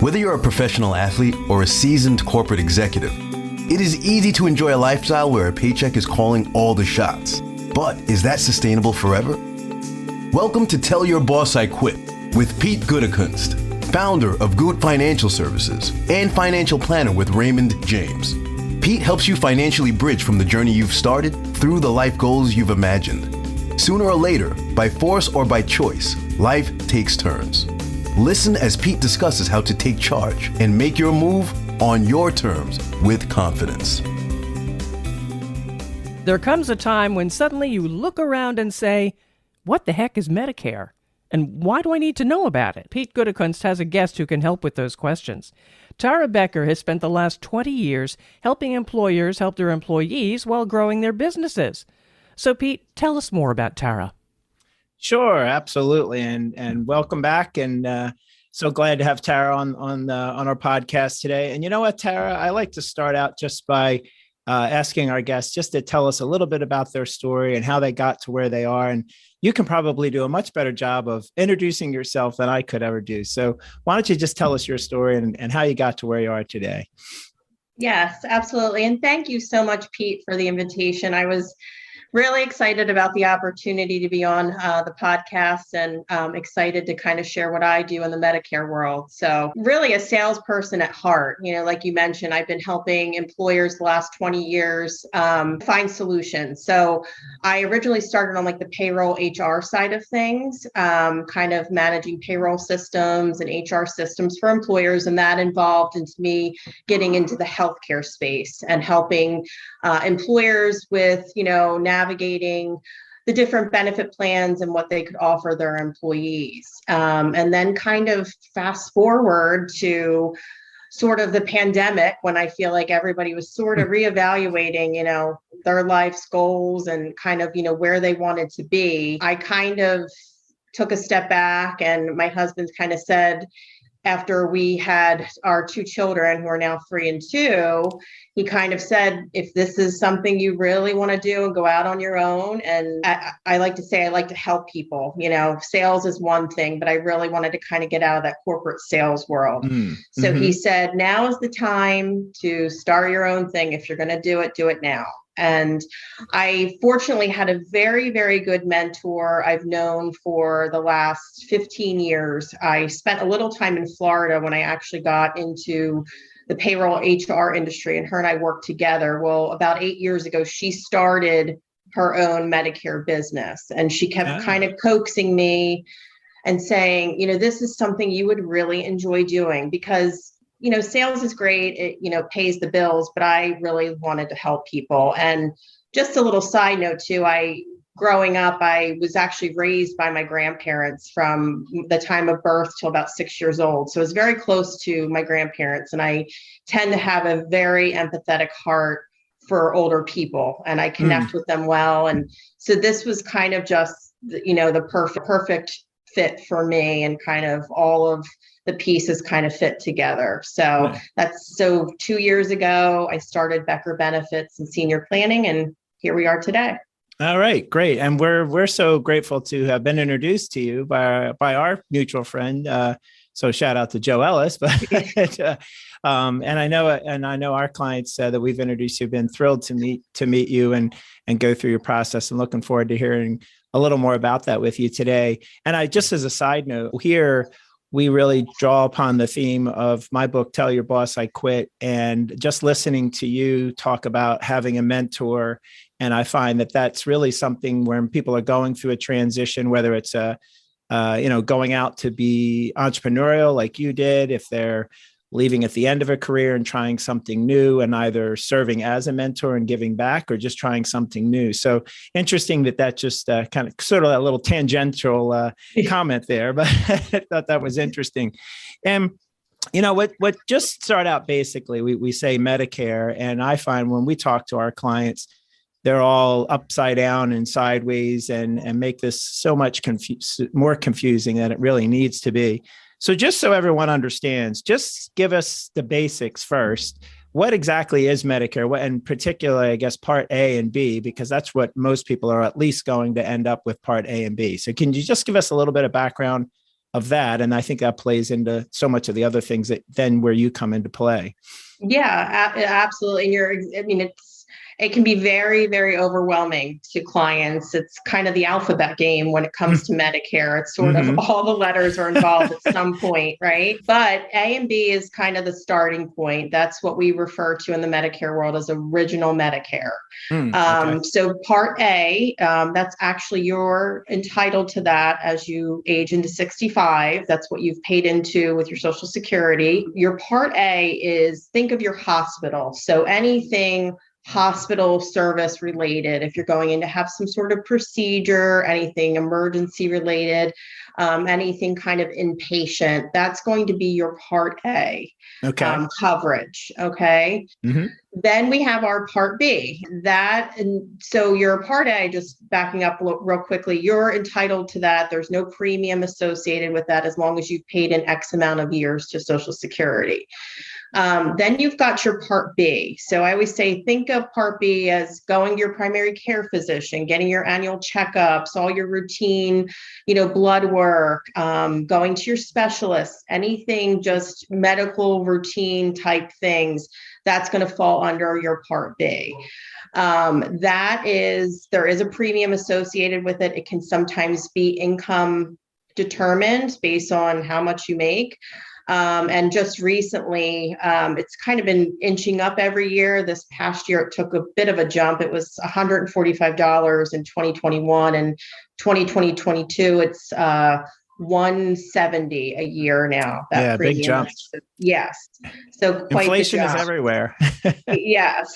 Whether you're a professional athlete or a seasoned corporate executive, it is easy to enjoy a lifestyle where a paycheck is calling all the shots. But is that sustainable forever? Welcome to Tell Your Boss I Quit with Pete Goodekunst, founder of Good Financial Services and financial planner with Raymond James. Pete helps you financially bridge from the journey you've started through the life goals you've imagined. Sooner or later, by force or by choice, life takes turns. Listen as Pete discusses how to take charge and make your move on your terms with confidence. There comes a time when suddenly you look around and say, what the heck is Medicare? And why do I need to know about it? Pete Goodekunst has a guest who can help with those questions. Tara Becker has spent the last 20 years helping employers help their employees while growing their businesses. So Pete, tell us more about Tara. Sure, absolutely, and welcome back, and so glad to have Tara on our podcast today. And you know what, Tara, I like to start out just by asking our guests just to tell us a little bit about their story and how they got to where they are. And you can probably do a much better job of introducing yourself than I could ever do. So why don't you just tell us your story and how you got to where you are today? Yes, absolutely. And thank you so much, Pete, for the invitation. I was really excited about the opportunity to be on the podcast and excited to kind of share what I do in the Medicare world. So really a salesperson at heart, like you mentioned, I've been helping employers the last 20 years find solutions. So I originally started on like the payroll HR side of things, kind of managing payroll systems and HR systems for employers. And that involved into me getting into the healthcare space and helping employers with, navigating the different benefit plans and what they could offer their employees. And then kind of fast forward to sort of the pandemic when I feel like everybody was sort of reevaluating, their life's goals and kind of, where they wanted to be. I kind of took a step back and my husband kind of said, after we had our two children who are now 3 and 2, he kind of said, if this is something you really want to do and go out on your own. And I like to say, I like to help people, sales is one thing, but I really wanted to kind of get out of that corporate sales world. So he said, now is the time to start your own thing. If you're going to do it now. And I fortunately had a very, very good mentor I've known for the last 15 years. I spent a little time in Florida when I actually got into the payroll HR industry, and her and I worked together. Well, about 8 years ago, she started her own Medicare business, and she kept kind of coaxing me and saying, this is something you would really enjoy doing because sales is great. It, pays the bills, but I really wanted to help people. And just a little side note too, growing up, I was actually raised by my grandparents from the time of birth till about 6 years old. So I was very close to my grandparents, and I tend to have a very empathetic heart for older people, and I connect with them well. And so this was kind of just, the perfect fit for me, and kind of all of the pieces kind of fit together. So so 2 years ago, I started Becker Benefits and Senior Planning, and here we are today. All right, great. And we're so grateful to have been introduced to you by our mutual friend. So shout out to Joe Ellis, but and I know our clients that we've introduced you have been thrilled to meet you and go through your process, and looking forward to hearing a little more about that with you today. And I just as a side note here, we really draw upon the theme of my book, Tell Your Boss I Quit, and just listening to you talk about having a mentor. And I find that that's really something when people are going through a transition, whether it's going out to be entrepreneurial like you did, if they're leaving at the end of a career and trying something new, and either serving as a mentor and giving back, or just trying something new. So interesting that just kind of sort of a little tangential comment there, but I thought that was interesting. And what just start out, basically, we say Medicare, and I find when we talk to our clients, they're all upside down and sideways and make this so much more confusing than it really needs to be. So just so everyone understands, just give us the basics first. what exactly is Medicare? What, in particular, I guess, Part A and B, because that's what most people are at least going to end up with Part A and B. So can you just give us a little bit of background of that? And I think that plays into so much of the other things that then where you come into play. Yeah, absolutely. And it can be very, very overwhelming to clients. It's kind of the alphabet game when it comes to Medicare. It's sort of all the letters are involved at some point, right? But A and B is kind of the starting point. That's what we refer to in the Medicare world as original Medicare. Okay. So Part A, that's actually you're entitled to that as you age into 65. That's what you've paid into with your Social Security. Your Part A is, think of your hospital. So anything hospital service related, if you're going in to have some sort of procedure, anything emergency related, anything kind of inpatient, that's going to be your Part A coverage. Okay. Then we have our Part B. So your Part A, just backing up real quickly, you're entitled to that. There's no premium associated with that as long as you've paid an X amount of years to Social Security. Then you've got your Part B. So I always say, think of Part B as going to your primary care physician, getting your annual checkups, all your routine, blood work, going to your specialists, anything just medical routine type things, that's going to fall under your Part B. There is a premium associated with it. It can sometimes be income determined based on how much you make. And just recently, it's kind of been inching up every year. This past year, it took a bit of a jump. It was $145 in 2021, and 2022, it's $170 a year now. That premium, big jump. Yes. So quite inflation is everywhere. Yes.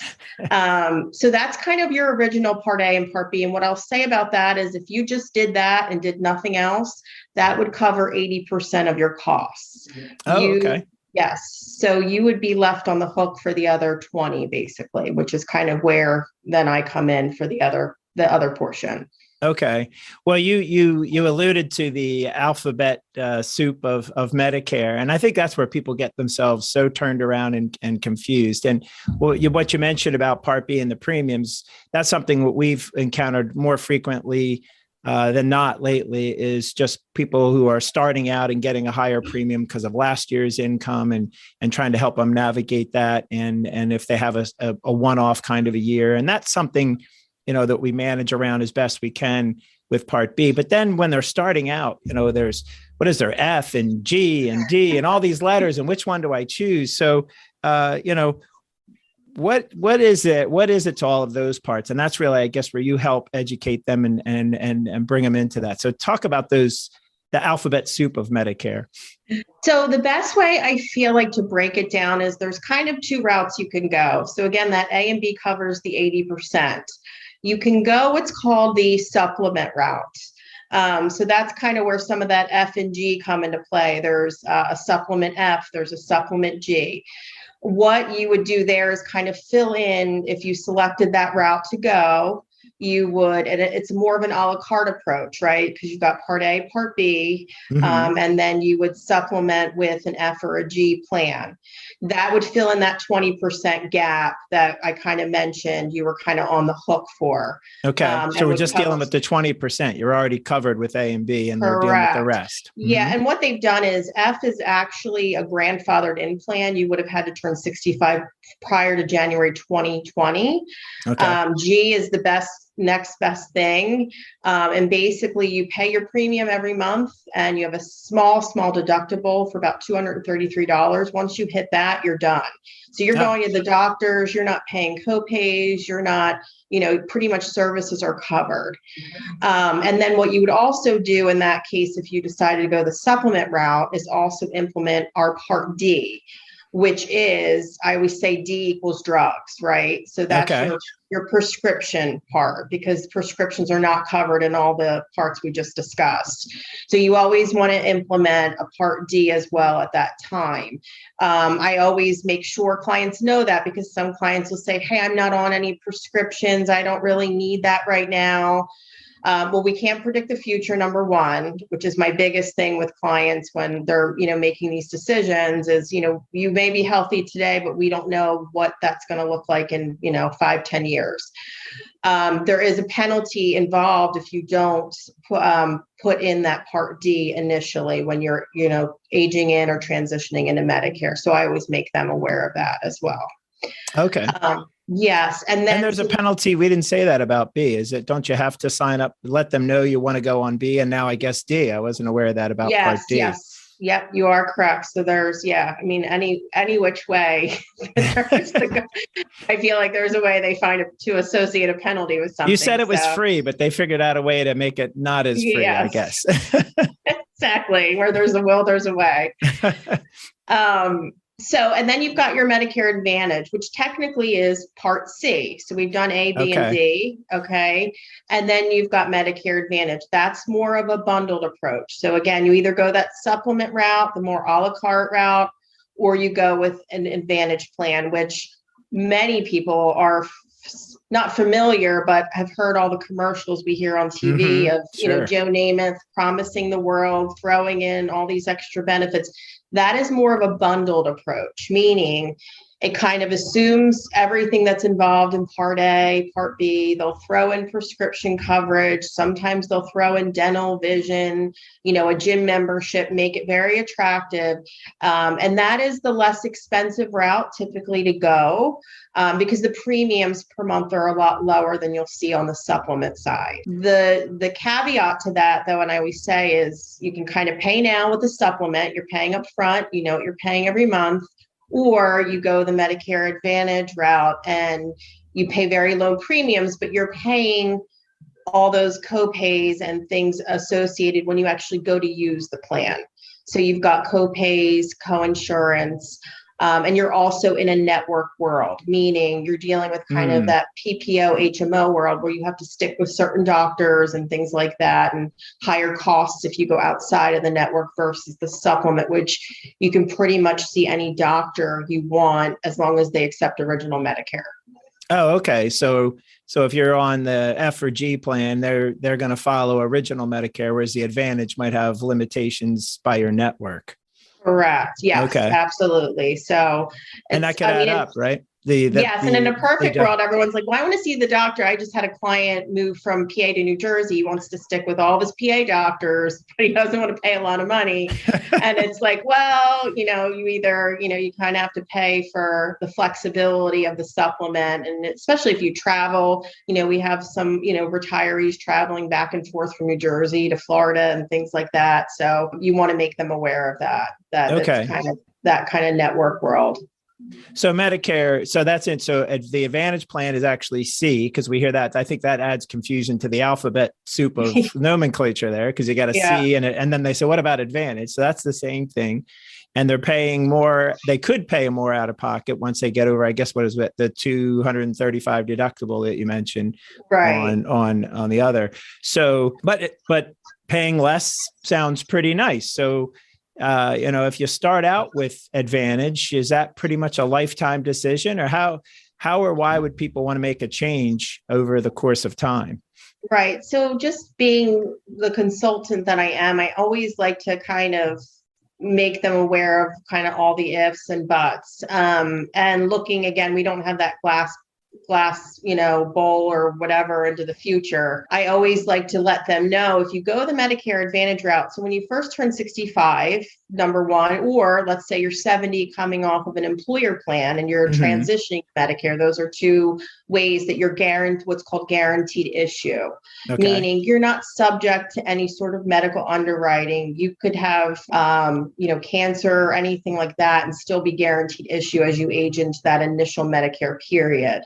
So that's kind of your original Part A and Part B. And what I'll say about that is if you just did that and did nothing else, that would cover 80% of your costs. Okay. Yes. So you would be left on the hook for the other 20, basically, which is kind of where then I come in for the other portion. Okay. Well, you alluded to the alphabet soup of Medicare, and I think that's where people get themselves so turned around and confused. And what you mentioned about Part B and the premiums, that's something that we've encountered more frequently than not lately, is just people who are starting out and getting a higher premium because of last year's income and trying to help them navigate that. And if they have a one-off kind of a year, and that's something that we manage around as best we can with Part B. But then when they're starting out, there's, what is there, F and G and D and all these letters, and which one do I choose? So, what is it? What is it to all of those parts? And that's really, I guess, where you help educate them and bring them into that. So talk about the alphabet soup of Medicare. So the best way I feel like to break it down is there's kind of two routes you can go. So again, that A and B covers the 80%. You can go what's called the supplement route. So that's kind of where some of that F and G come into play. There's a supplement F, there's a supplement G. What you would do there is kind of fill in, if you selected that route to go, you would, and it's more of an a la carte approach, right? Because you've got Part A, Part B, and then you would supplement with an F or a G plan. That would fill in that 20% gap that I kind of mentioned you were kind of on the hook for. Okay. So we're just dealing with the 20%. You're already covered with A and B, and they're dealing with the rest. Yeah. And what they've done is F is actually a grandfathered in plan. You would have had to turn 65 prior to January 2020. Okay. G is the next best thing. And basically you pay your premium every month, and you have a small deductible for about $233. Once you hit that, you're done. So you're going to the doctors, you're not paying copays, you're not, pretty much services are covered. And then what you would also do in that case, if you decided to go the supplement route, is also implement our Part D, which is, I always say D equals drugs, right? So that's your prescription part, because prescriptions are not covered in all the parts we just discussed. So you always want to implement a Part D as well at that time. I always make sure clients know that, because some clients will say, hey, I'm not on any prescriptions. I don't really need that right now. Well, we can't predict the future, number one, which is my biggest thing with clients when they're, making these decisions is, you may be healthy today, but we don't know what that's going to look like in, 5-10 years. There is a penalty involved if you don't put in that Part D initially when you're, aging in or transitioning into Medicare. So I always make them aware of that as well. Okay. Yes. And then there's a penalty. We didn't say that about B. Is it, don't you have to sign up, let them know you want to go on B? And now I guess D. I wasn't aware of that about Part D. Yes. Yep, you are correct. So there's, any which way, I feel like there's a way they find to associate a penalty with something. You said it was free, but they figured out a way to make it not as free, I guess. Exactly. Where there's a will, there's a way. So, and then you've got your Medicare Advantage, which technically is Part C. So we've done A, B, and D. Okay. And then you've got Medicare Advantage. That's more of a bundled approach. So again, you either go that supplement route, the more a la carte route, or you go with an Advantage plan, which many people are not familiar, but have heard all the commercials we hear on TV of, Joe Namath promising the world, throwing in all these extra benefits. That is more of a bundled approach, meaning it kind of assumes everything that's involved in Part A, Part B. They'll throw in prescription coverage. Sometimes they'll throw in dental, vision, a gym membership, make it very attractive. And that is the less expensive route typically to go because the premiums per month are a lot lower than you'll see on the supplement side. The caveat to that, though, and I always say is you can kind of pay now with the supplement. You're paying up front, what you're paying every month. Or you go the Medicare Advantage route and you pay very low premiums, but you're paying all those copays and things associated when you actually go to use the plan. So you've got copays, coinsurance, and you're also in a network world, meaning you're dealing with kind of that PPO, HMO world where you have to stick with certain doctors and things like that, and higher costs if you go outside of the network versus the supplement, which you can pretty much see any doctor you want as long as they accept original Medicare. Oh, okay. So if you're on the F or G plan, they're going to follow original Medicare, whereas the Advantage might have limitations by your network. Correct. Yes, absolutely. So, and that could add up, right? And in a perfect world, everyone's like, well, I want to see the doctor. I just had a client move from PA to New Jersey. He wants to stick with all of his PA doctors, but he doesn't want to pay a lot of money. And it's like, well, you either, you kind of have to pay for the flexibility of the supplement. And especially if you travel, we have some, retirees traveling back and forth from New Jersey to Florida and things like that. So you want to make them aware of that it's kind of that kind of network world. So Medicare, so that's it. So the Advantage plan is actually C, because we hear that. I think that adds confusion to the alphabet soup of nomenclature there, because you got a C in it. And then they say, what about Advantage? So that's the same thing. And they're paying more. They could pay more out of pocket once they get over, I guess, what is it, the $235 deductible that you mentioned on the other. So, but paying less sounds pretty nice. So, if you start out with Advantage, is that pretty much a lifetime decision, or how or why would people want to make a change over the course of time? Right. So just being the consultant that I am, I always like to kind of make them aware of kind of all the ifs and buts. And looking again, we don't have that glass, bowl or whatever into the future. I always like to let them know if you go the Medicare Advantage route. So when you first turn 65, number one, or let's say you're 70 coming off of an employer plan and you're transitioning to Medicare, those are two ways that you're guaranteed what's called guaranteed issue, meaning you're not subject to any sort of medical underwriting. You could have, cancer or anything like that and still be guaranteed issue as you age into that initial Medicare period.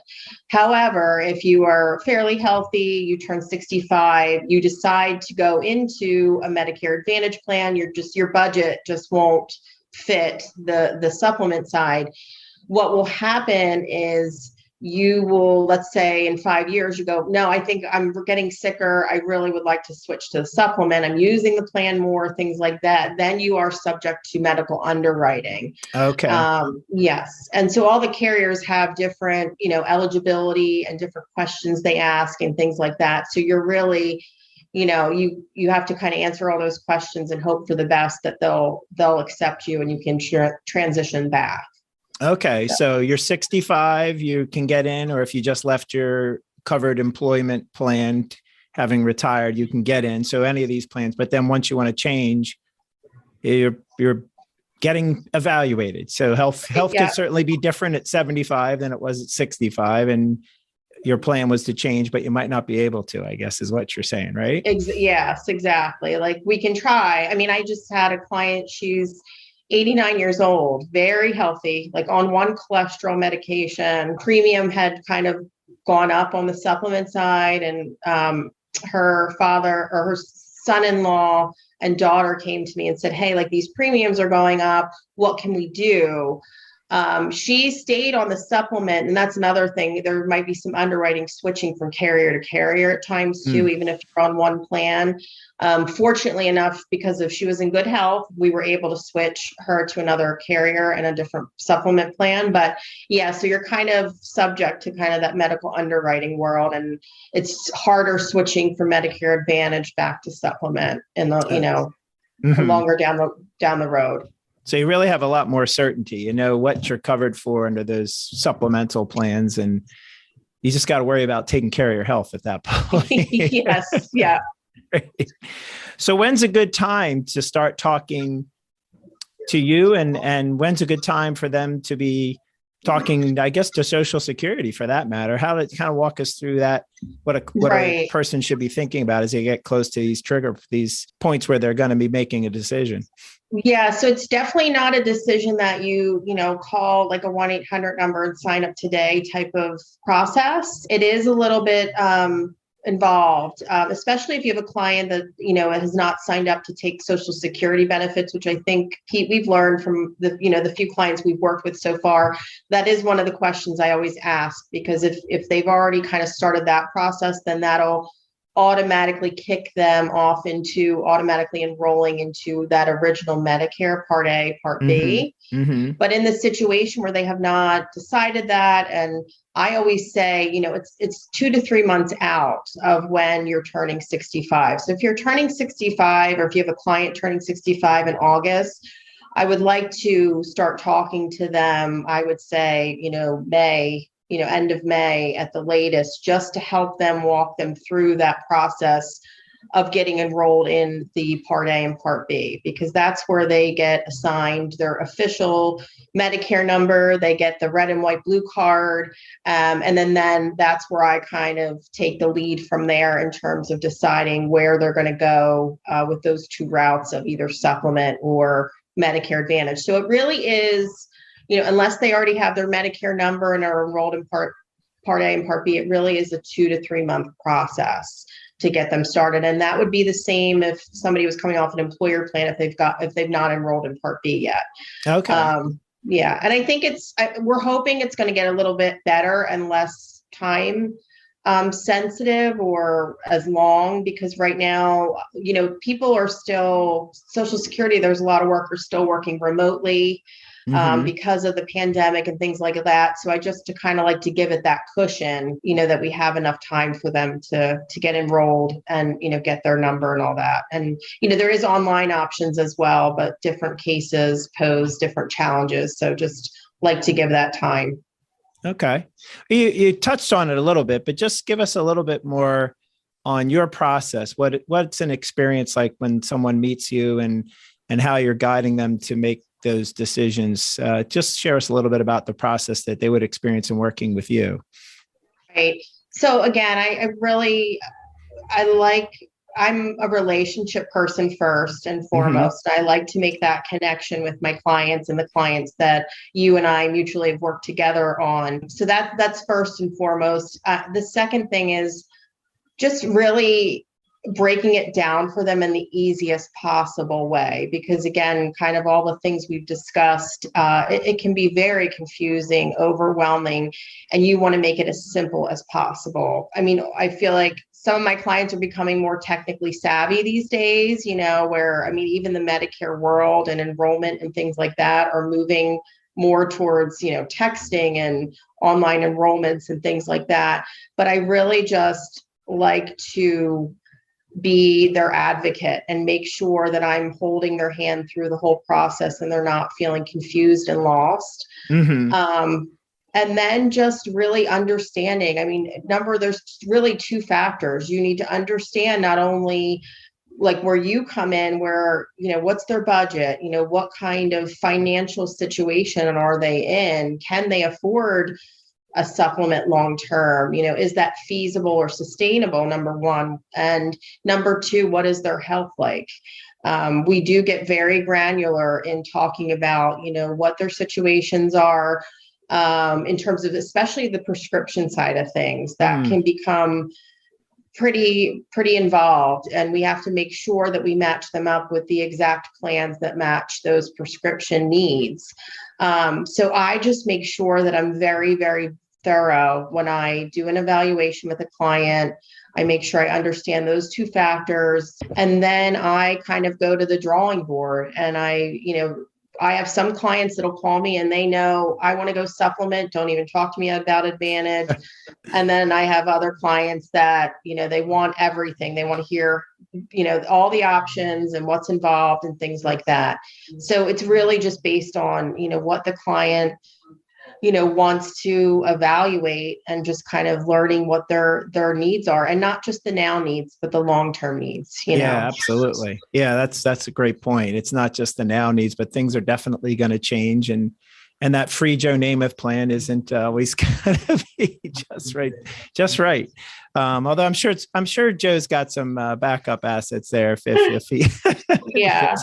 However, if you are fairly healthy, you turn 65, you decide to go into a Medicare Advantage plan, your budget just won't fit the supplement side. What will happen is you will, let's say in 5 years, you go, no, I think I'm getting sicker. I really would like to switch to the supplement. I'm using the plan more, things like that. Then you are subject to medical underwriting. Okay. Yes. And so all the carriers have different, eligibility and different questions they ask and things like that. So you're really you have to kind of answer all those questions and hope for the best that they'll accept you and you can transition back. Okay. So you're 65, you can get in, or if you just left your covered employment plan, having retired, you can get in. So any of these plans, but then once you want to change, you're getting evaluated. So health Yeah. can certainly be different at 75 than it was at 65. And your plan was to change, but you might not be able to, I guess is what you're saying, right? Yes, exactly. Like we can try. I mean, I just had a client, she's 89 years old, very healthy, like on one cholesterol medication. Premium had kind of gone up on the supplement side, and her father or her son-in-law and daughter came to me and said, hey, like these premiums are going up. What can we do? She stayed on the supplement, and that's another thing. There might be some underwriting switching from carrier to carrier at times too, even if you're on one plan. Fortunately enough, because she was in good health, we were able to switch her to another carrier and a different supplement plan. But yeah, so you're kind of subject to kind of that medical underwriting world, and it's harder switching from Medicare Advantage back to supplement in the longer down the road. So you really have a lot more certainty, what you're covered for under those supplemental plans, and you just got to worry about taking care of your health at that point. Yes. Yeah. So when's a good time to start talking to you, and when's a good time for them to be talking, I guess, to Social Security for that matter? How to kind of walk us through that, what a person should be thinking about as they get close to these points where they're going to be making a decision. Yeah, so it's definitely not a decision that you call like a 1-800 number and sign up today type of process. It is a little bit involved, especially if you have a client that has not signed up to take Social Security benefits, which I think, Pete, we've learned from the few clients we've worked with so far. That is one of the questions I always ask, because if they've already kind of started that process, then that'll automatically kick them off into automatically enrolling into that original Medicare Part A, Part B. Mm-hmm. But in the situation where they have not decided that, and I always say, it's 2 to 3 months out of when you're turning 65. So if you're turning 65, or if you have a client turning 65 in August, I would like to start talking to them, I would say, May, end of May at the latest, just to help them walk them through that process of getting enrolled in the Part A and Part B, because that's where they get assigned their official Medicare number. They get the red and white blue card. And then that's where I kind of take the lead from there in terms of deciding where they're going to go with those two routes of either supplement or Medicare Advantage. So it really is, unless they already have their Medicare number and are enrolled in Part A and Part B, it really is a 2 to 3 month process to get them started. And that would be the same if somebody was coming off an employer plan, if they've not enrolled in Part B yet. Okay. Yeah. And I think we're hoping it's going to get a little bit better and less time sensitive or as long, because right now, people are still Social Security. There's a lot of workers still working remotely. Because of the pandemic and things like that. So I just to kind of like to give it that cushion, that we have enough time for them to get enrolled and, get their number and all that. And, there is online options as well, but different cases pose different challenges. So just like to give that time. Okay. You touched on it a little bit, but just give us a little bit more on your process. What's an experience like when someone meets you and how you're guiding them to make those decisions? Just share us a little bit about the process that they would experience in working with you. Right. So again, I'm a relationship person first and foremost. I like to make that connection with my clients and the clients that you and I mutually have worked together on. So that's first and foremost. The second thing is just really breaking it down for them in the easiest possible way, because again, kind of all the things we've discussed, it can be very confusing, overwhelming, and you want to make it as simple as possible. I mean, I feel like some of my clients are becoming more technically savvy these days, where, even the Medicare world and enrollment and things like that are moving more towards, texting and online enrollments and things like that. But I really just like to be their advocate and make sure that I'm holding their hand through the whole process and they're not feeling confused and lost. Mm-hmm. And then just really understanding, I mean, there's really two factors. You need to understand not only like where you come in, where, what's their budget, what kind of financial situation are they in? Can they afford a supplement long term? Is that feasible or sustainable? Number one. And number two, what is their health like? We do get very granular in talking about, what their situations are, in terms of especially the prescription side of things that can become pretty involved, and we have to make sure that we match them up with the exact plans that match those prescription needs. So I just make sure that I'm very, very thorough when I do an evaluation with a client. I make sure I understand those two factors, and then I kind of go to the drawing board, and I have some clients that'll call me and they know I want to go supplement. Don't even talk to me about Advantage. And then I have other clients that, they want everything. They want to hear, all the options and what's involved and things like that. So it's really just based on, what the client, wants to evaluate, and just kind of learning what their needs are, and not just the now needs, but the long-term needs. Yeah, absolutely. Yeah, that's a great point. It's not just the now needs, but things are definitely going to change, and that free Joe Namath plan isn't always going to be just right. Although I'm sure Joe's got some backup assets there if he. Yeah.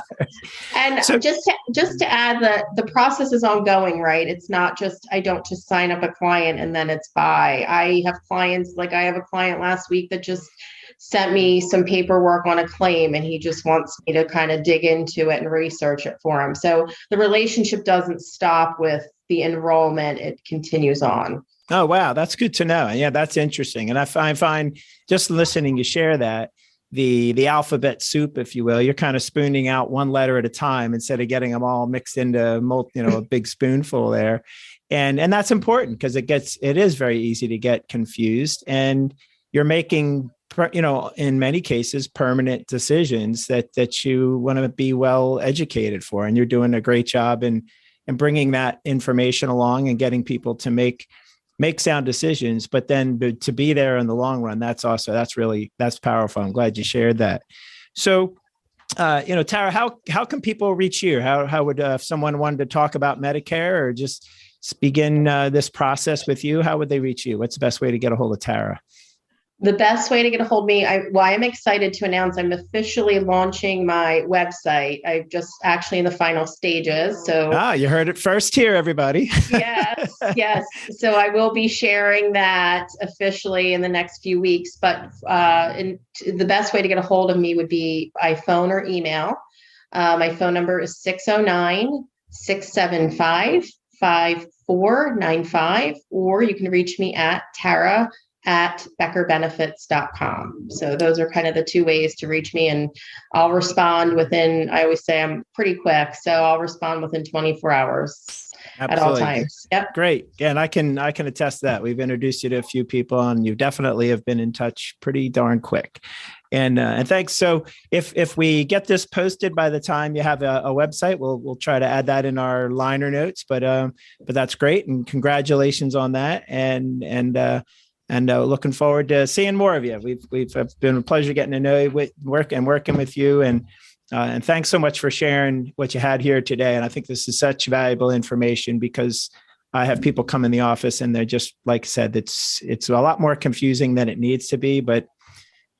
And so, just to add that the process is ongoing, right? It's not just, I don't just sign up a client and then it's bye. I have clients, like I have a client last week that just sent me some paperwork on a claim, and he just wants me to kind of dig into it and research it for him. So the relationship doesn't stop with the enrollment. It continues on. Oh, wow. That's good to know. Yeah, that's interesting. And I find just listening you share that, the alphabet soup, if you will, you're kind of spooning out one letter at a time instead of getting them all mixed into a big spoonful there. And that's important, because it is very easy to get confused, and you're making, in many cases, permanent decisions that you want to be well educated for. And you're doing a great job in bringing that information along and getting people to make sound decisions, but then to be there in the long run, that's powerful. I'm glad you shared that. So, Tara, how can people reach you? How would, if someone wanted to talk about Medicare or just begin this process with you, how would they reach you? What's the best way to get a hold of Tara? The best way to get a hold of me, I'm excited to announce I'm officially launching my website. I'm just actually in the final stages. So you heard it first here, everybody. Yes. So I will be sharing that officially in the next few weeks. But the best way to get a hold of me would be by phone or email. My phone number is 609-675-5495, or you can reach me at tara@beckerbenefits.com. So those are kind of the two ways to reach me, and I'll respond within, I always say I'm pretty quick, so I'll respond within 24 hours. Absolutely. At all times. Yep. Great. Yeah, and I can attest to that. We've introduced you to a few people, and you definitely have been in touch pretty darn quick. And thanks. So if we get this posted by the time you have a website, we'll try to add that in our liner notes. But that's great, and congratulations on that. And looking forward to seeing more of you. We've been a pleasure getting to know you, working with you, and thanks so much for sharing what you had here today. And I think this is such valuable information, because I have people come in the office and they're just, like I said, it's a lot more confusing than it needs to be, but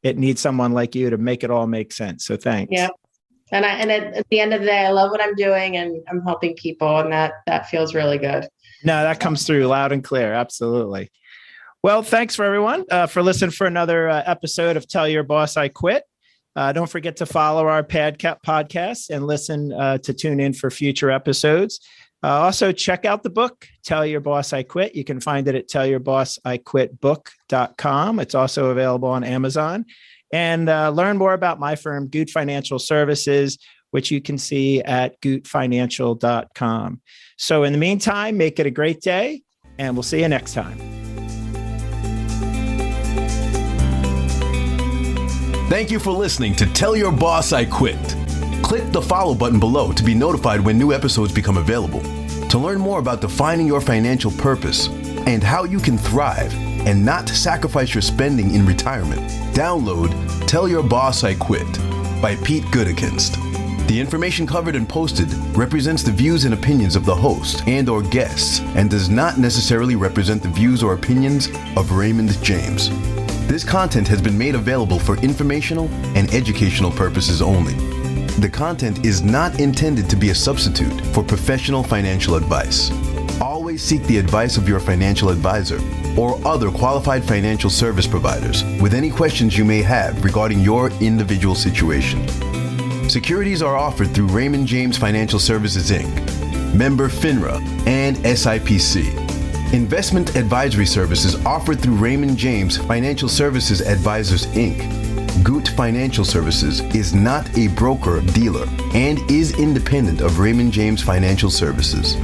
it needs someone like you to make it all make sense. So thanks. Yeah. And at the end of the day, I love what I'm doing, and I'm helping people, and that feels really good. No, that comes through loud and clear. Absolutely. Well, thanks for everyone for listening for another episode of Tell Your Boss I Quit. Don't forget to follow our podcast and listen to tune in for future episodes. Also, check out the book, Tell Your Boss I Quit. You can find it at tellyourbossiquitbook.com. It's also available on Amazon. And learn more about my firm, Goot Financial Services, which you can see at gootfinancial.com. So in the meantime, make it a great day, and we'll see you next time. Thank you for listening to Tell Your Boss I Quit. Click the follow button below to be notified when new episodes become available. To learn more about defining your financial purpose and how you can thrive and not sacrifice your spending in retirement, download Tell Your Boss I Quit by Pete Goodekinst. The information covered and posted represents the views and opinions of the host and/or guests and does not necessarily represent the views or opinions of Raymond James. This content has been made available for informational and educational purposes only. The content is not intended to be a substitute for professional financial advice. Always seek the advice of your financial advisor or other qualified financial service providers with any questions you may have regarding your individual situation. Securities are offered through Raymond James Financial Services, Inc., member FINRA, and SIPC. Investment advisory services offered through Raymond James Financial Services Advisors, Inc. Goot Financial Services is not a broker-dealer and is independent of Raymond James Financial Services.